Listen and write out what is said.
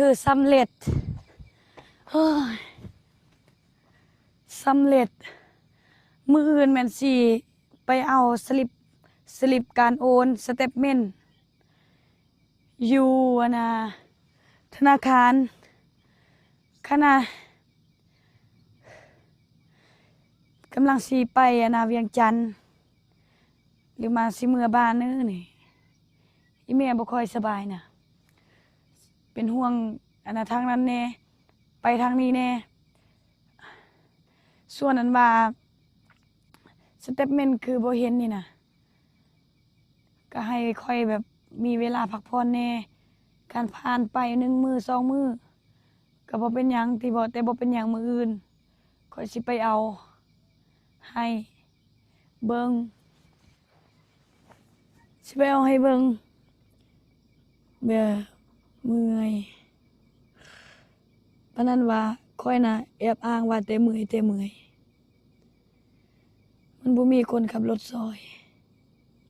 คือสำเร็จเฮ้ยสำเร็จมืออื่นแม่นสิไปเอาสลิปการโอนสเตทเมนต์อยู่นะธนาคารขณะกำลังสีไปนะเวียงจันทน์หรือมาสิเมื่อบ้านนี่อีแม่บ่ค่อยสบายนะเป็นห่วงทางนั้นแน่ไปทางนี้แน่ส่วนนั้นว่าสเตทเมนต์คือบ่เห็นนี่นะก็ให้ค่อยแบบมีเวลาพักผ่อนแน่การผ่านไป1 มื้อ 2 มื้อก็บ่เป็นหยังที่บ่แต่บ่เป็นหยังมื้ออื่นค่อยสิไปเอาให้เบิ่งสิไปเอาให้เบิ่งเบื่อเมื่อยปานนั้นว่าค่อยน่ะแอบอ้างว่าแต่เมื่อยมันบ่มีคนขับรถซอย